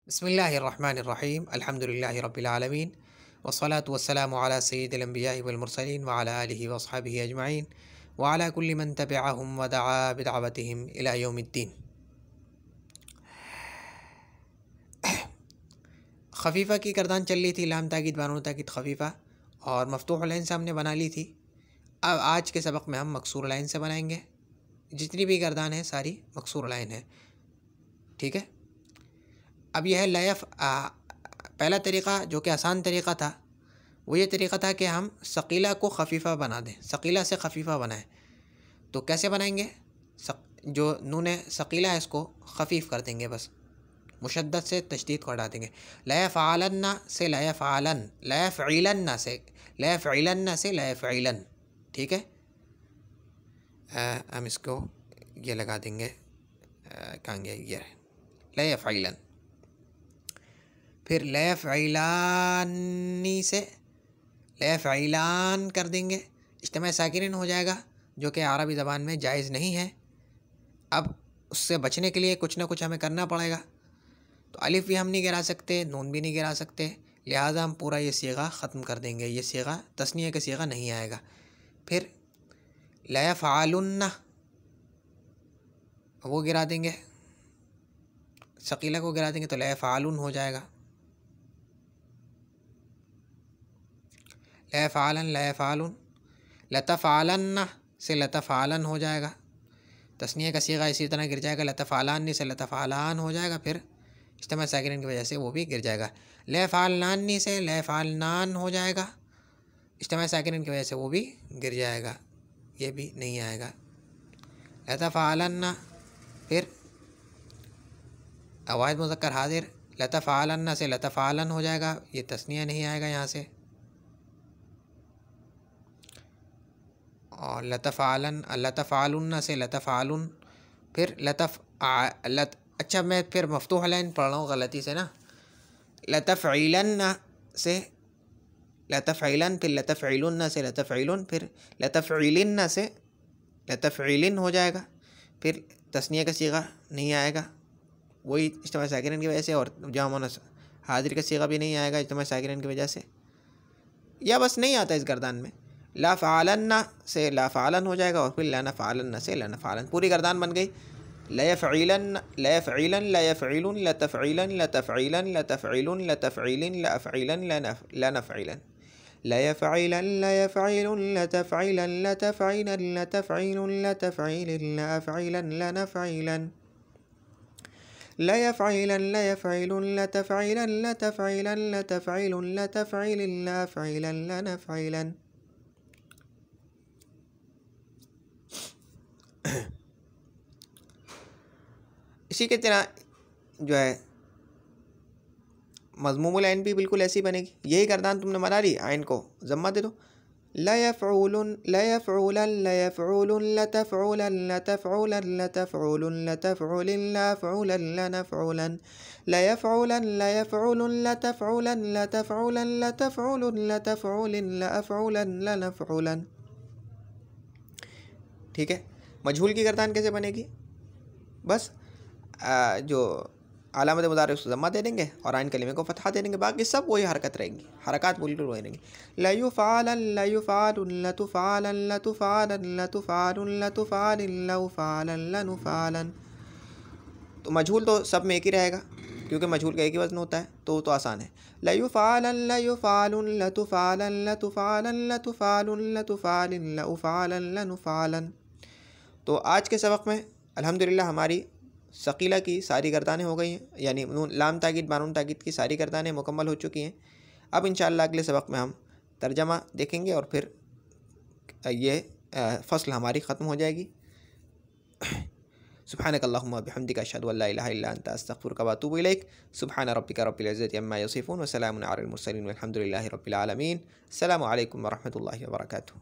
बिस्मिल्लाहिर्रहमानिर्रहीम अल्हम्दुलिल्लाहि रब्बिल आलमीन वस्सलातु वस्सलामु अला सय्यिदिल अंबियाइ वल मुरसलीन व अला आलिहि व अस्हाबिहि अजमईन व अला कुल्लि मन तबिअहुम व दआ बिदअवतिहिम इला यौमिद्दीन। खफीफ़ा की गर्दान चल रही थी, लाम ताकीद बानून ताकीद खफीफ़ा, और मफ्तूह लाइन से हमने बना ली थी। अब आज के सबक में हम मकसूर लाइन से बनाएंगे। जितनी भी गर्दान है सारी मकसूर लाइन है, ठीक है। अब यह है लयफ। पहला तरीक़ा जो कि आसान तरीक़ा था वो ये तरीक़ा था कि हम सकीला को खफीफ़ा बना दें, सकीला से खफीफ़ा बनाएं। तो कैसे बनाएंगे? जो नून सकीला है इसको खफीफ़ कर देंगे, बस मुशद्दद से तशदीद को हटा देंगे। लयफ़अलन्ना से लयफ़अलन, लयफ़इलन्ना से लयफ़इलन्ना से लयफ़इलन, ठीक है। हम इसको ये लगा देंगे, कहाँ गया ये, लयफ़इलन। फिर लयफ़इलानी से लयफ़इलान कर देंगे, इज्तिमा साकिन हो जाएगा, जो कि अरबी ज़बान में जायज़ नहीं है। अब उससे बचने के लिए कुछ ना कुछ हमें करना पड़ेगा। तो अलिफ भी हम नहीं गिरा सकते, नून भी नहीं गिरा सकते, लिहाजा हम पूरा ये सीगा ख़त्म कर देंगे। ये सीगा तस्निया का सीगा नहीं आएगा। फिर लयफ़अलुन्ना वो गिरा देंगे, सकीला को गिरा देंगे तो लयफ़अलुन हो जाएगा। लयफ़अलन लयफ़अलुन, लतफ़अलन्ना से लतफ़अलन हो जाएगा, तस्निया का सीगा इसी तरह गिर जाएगा। लतफ़अलानी से लतफ़अलान हो जाएगा, फिर इज्तिमा साकिन की वजह से वो भी गिर जाएगा। लयफ़अलनानी से लयफ़अलनान हो जाएगा, इज्तिमा साकिन की वजह से वो भी गिर जाएगा, ये भी नहीं आएगा। लतफ़अलन्ना, फिर वाहिद मुज़क्कर हाज़िर, लतफ़अलन्ना से लतफ़अलन हो जाएगा, ये तस्निया नहीं आएगा यहाँ से। और लतफ़अलुन्ना से लतफ़अलुन, फिर अच्छा मैं फिर मफ्तूह लाइन पढ़ रहा हूँ गलती से ना। लतफ़इलन्ना से लतफ़इलन, फिर लतफ़इलुन्ना से लतफ़इलुन, फिर लतफ़इलिन्ना से लतफ़इलिन हो जाएगा, फिर तस्निया का सीगा नहीं आएगा, वही इज्तिमा साकिन की वजह से। और जमा मुअन्नस हाज़िर का सीगा भी नहीं आएगा इज्तिमा साकिन की वजह से, या बस नहीं आता इस गर्दान में। लाफ़अलन्ना से लाफ़अलन हो जाएगा, और फिर लनफ़अलन्ना से लनफ़अलन, पूरी गर्दान बन गई। लयफ़इलन लयफ़इलन लयफ़इलुन लतफ़इलन लतफ़इलन लतफ़इलुन लतफ़इलिन लअफ़इलन लनफ़इलन, लयफ़इलन लयफ़इलुन लतफ़इलन लतफ़इलन लतफ़इलुन लतफ़इलिन लअफ़इलन लनफ़इलन, लयफ़इलन लयफ़इलुन लतफ़इलन लतफ़इलन लतफ़इलुन लतफ़इलिन लअफ़इलन लनफ़इलन। इसी के तरह जो है मज़मूमुल ऐन भी बिल्कुल ऐसी बनेगी। यही गर्दान तुमने बना ली, आइन को ज़म्मा दे दो। लयफ़उलुन लयफ़उलन लयफ़उलुन लतफ़उलन लतफ़उलन लतफ़उलुन लतफ़उलिन लअफ़उलन लनफ़उलन, लयफ़उलन लयफ़उलुन लतफ़उलन लतफ़उलन लतफ़उलुन लतफ़उलिन लअफ़उलन लनफ़उलन, ठीक है। मजहूल की गर्दान कैसे बनेगी? बस जो अलामत मुज़ारिअ उसको ज़म्मा दे देंगे और आइन कलीमे को फ़तहा दे देंगे, बाकी सब वही हरकत रहेंगी, हरकत बिल्कुल वही रहेंगी। लयुफ़अलन लयुफ़अलुन लतुफ़अलन लतुफ़अलन लतुफ़अलुन लतुफ़अलिन लउफ़अलन लनुफ़अलन। तो मजहूल तो सब में एक ही रहेगा, क्योंकि मजहूल का एक ही वज़न होता है, तो आसान है। लयुफ़अलन लयुफ़अलुन लतुफ़अलन लतुफ़अलन लतुफ़अलुन लतुफ़अलिन लउफ़अलन लनुफ़अलन। तो आज के सबक में अल्हम्दुलिल्लाह हमारी सकीला की सारी गर्दानें हो गई हैं, यानी लाम ताकीद बानून ताकीद की सारी गर्दानें मुकम्मल हो चुकी हैं। अब इंशाअल्लाह अगले सबक में हम तर्जमा देखेंगे और फिर ये फ़सल हमारी ख़त्म हो जाएगी। सुब्हानकल्लाहुम्मा बिहम्दिका अशहदु अल्ला इलाहा इल्ला अंता अस्तग़फिरुका व अतूबु इलैक। सुब्हान रब्बिका रब्बिल इज़्ज़ति अम्मा यसिफ़ून व सलामुन अलल मुरसलीन वल्हम्दुलिल्लाहि रब्बिल आलमीन। अस्सलामु अलैकुम व रहमतुल्लाहि व बरकातुहू।